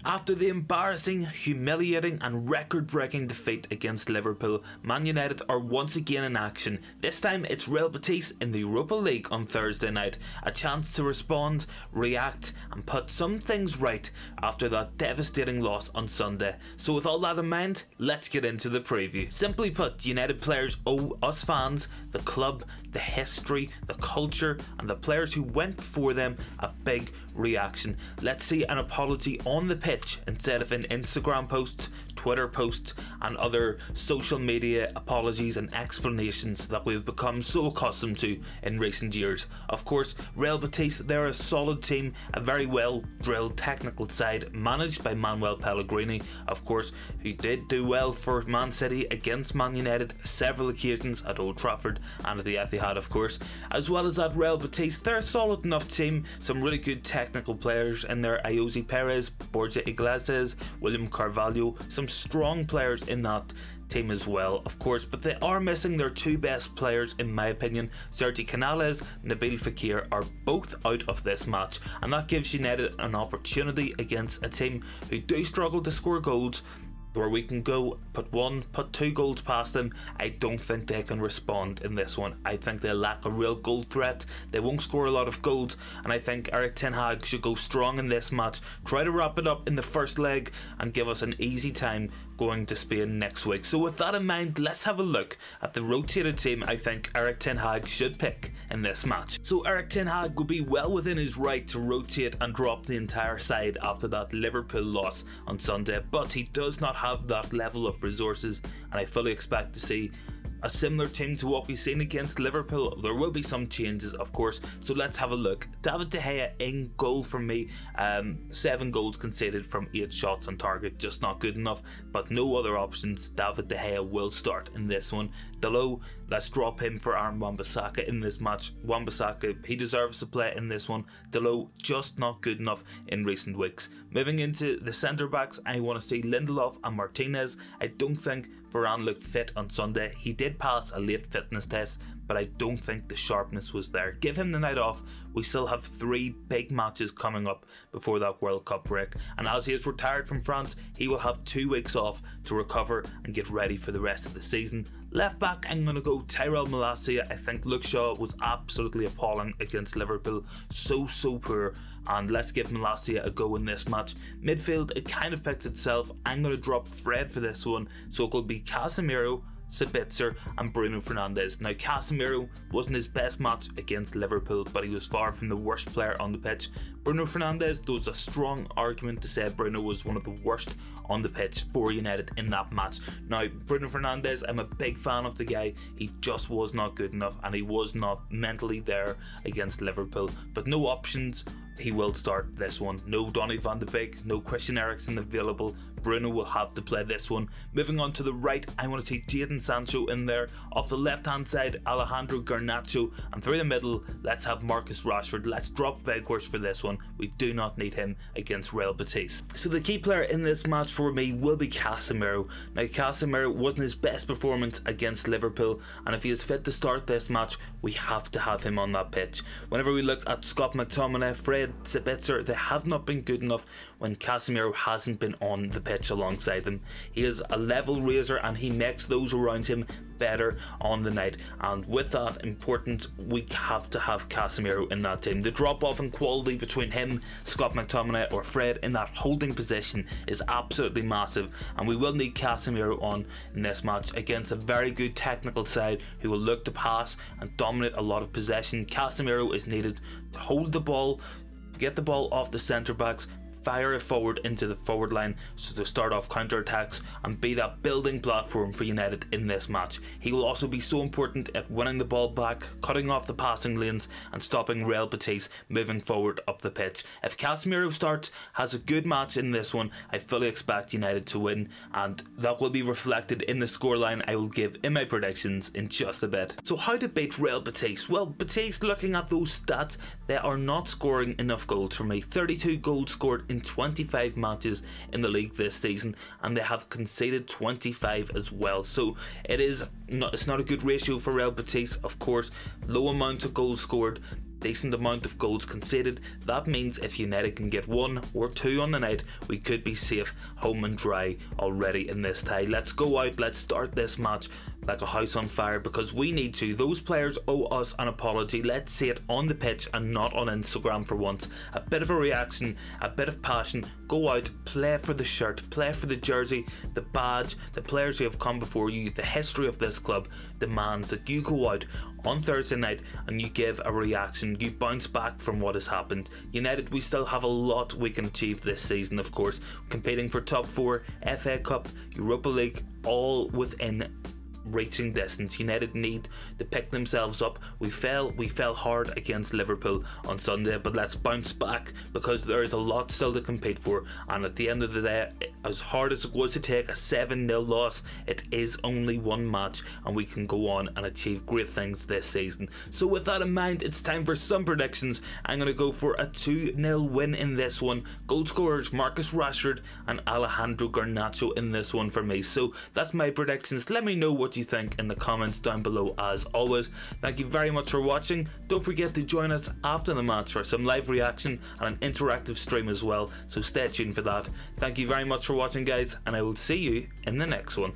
After the embarrassing, humiliating and record-breaking defeat against Liverpool, Man United are once again in action. This time it's Real Betis in the Europa League on Thursday night. A chance to respond, react and put some things right after that devastating loss on Sunday. So with all that in mind, let's get into the preview. Simply put, United players owe us fans, the club, the history, the culture and the players who went before them a big reaction. Let's see an apology on the pitch instead of in Instagram posts, Twitter posts and other social media apologies and explanations that we've become so accustomed to in recent years. Of course, Real Betis, they're a solid team, a very well drilled technical side managed by Manuel Pellegrini, of course, who did do well for Man City against Man United several occasions at Old Trafford and at the Etihad, of course. As well as that, Real Betis, they're a solid enough team, some really good technical players in there, Ayoze Perez, Borja Iglesias, William Carvalho, some strong players in that team as well, of course, but they are missing their two best players in my opinion. Sergi Canales, Nabil Fekir are both out of this match, and that gives United an opportunity against a team who do struggle to score goals, where we can go put two goals past them. I don't think they can respond in this one. I think they lack a real goal threat. They won't score a lot of goals, and I think Erik Ten Hag should go strong in this match, try to wrap it up in the first leg and give us an easy time going to Spain next week. So with that in mind, let's have a look at the rotated team I think Erik Ten Hag should pick in this match. So Erik Ten Hag will be well within his right to rotate and drop the entire side after that Liverpool loss on Sunday, but he does not have that level of resources, and I fully expect to see a similar team to what we've seen against Liverpool. There will be some changes, of course, so let's have a look. David De Gea in goal for me. 7 goals conceded from 8 shots on target, just not good enough, but no other options. David De Gea will start in this one. Dalot, let's drop him for Aaron Wan-Bissaka in this match. Wan-Bissaka, he deserves to play in this one. Dalot, just not good enough in recent weeks. Moving into the centre backs, I want to see Lindelof and Martinez. I don't think Varane looked fit on Sunday. He did pass a late fitness test, but I don't think the sharpness was there. Give him the night off. We still have 3 big matches coming up before that World Cup break, and as he is retired from France, he will have 2 weeks off to recover and get ready for the rest of the season. Left back, I'm going to go Tyrell Malacia. I think Luke Shaw was absolutely appalling against Liverpool, so poor, and let's give Malacia a go in this match. Midfield, it kind of picks itself. I'm going to drop Fred for this one, so it will be Casemiro, Sabitzer and Bruno Fernandes. Now Casemiro wasn't his best match against Liverpool, but he was far from the worst player on the pitch. Bruno Fernandes, there was a strong argument to say Bruno was one of the worst on the pitch for United in that match. Now Bruno Fernandes, I'm a big fan of the guy, he just was not good enough and he was not mentally there against Liverpool, but no options. He will start this one. No Donny van de Beek, no Christian Eriksen available. Bruno will have to play this one. Moving on to the right, I want to see Jadon Sancho in there. Off the left hand side, Alejandro Garnacho, and through the middle, let's have Marcus Rashford. Let's drop Weghorst for this one. We do not need him against Real Betis. So the key player in this match for me will be Casemiro. Now Casemiro wasn't his best performance against Liverpool, and if he is fit to start this match, we have to have him on that pitch. Whenever we look at Scott McTominay, Fred, Sabitzer, they have not been good enough when Casemiro hasn't been on the pitch alongside them. He is a level raiser and he makes those around him better on the night, and with that importance, we have to have Casemiro in that team. The drop off in quality between him, Scott McTominay or Fred in that holding position is absolutely massive, and we will need Casemiro on in this match against a very good technical side who will look to pass and dominate a lot of possession. Casemiro is needed to hold the ball, get the ball off the centre backs, fire it forward into the forward line so to start off counter attacks and be that building platform for United in this match. He will also be so important at winning the ball back, cutting off the passing lanes and stopping Real Betis moving forward up the pitch. If Casemiro starts, has a good match in this one, I fully expect United to win, and that will be reflected in the scoreline I will give in my predictions in just a bit. So how to beat Real Betis? Well, Betis, looking at those stats, they are not scoring enough goals for me. 32 goals scored in 25 matches in the league this season, and they have conceded 25 as well, so it's not a good ratio for Real Betis. Of course, low amount of goals scored, decent amount of goals conceded. That means if United can get 1 or 2 on the night, we could be safe home and dry already in this tie. Let's go out, let's start this match like a house on fire, because we need to. Those players owe us an apology. Let's see it on the pitch and not on Instagram for once. A bit of a reaction, a bit of passion. Go out, play for the shirt, play for the jersey, the badge. The players who have come before you, the history of this club demands that you go out on Thursday night and you give a reaction. You bounce back from what has happened. United, we still have a lot we can achieve this season, of course, competing for top 4, FA Cup, Europa League, all within reaching distance. United need to pick themselves up. We fell hard against Liverpool on Sunday, but let's bounce back, because there is a lot still to compete for, and at the end of the day, as hard as it was to take a 7-0 loss, it is only one match and we can go on and achieve great things this season. So with that in mind, it's time for some predictions. I'm going to go for a 2-0 win in this one. Goal scorers Marcus Rashford and Alejandro Garnacho in this one for me. So that's my predictions. Let me know what you think in the comments down below. As always, thank you very much for watching. Don't forget to join us after the match for some live reaction and an interactive stream as well, so stay tuned for that. Thank you very much for watching, guys, and I will see you in the next one.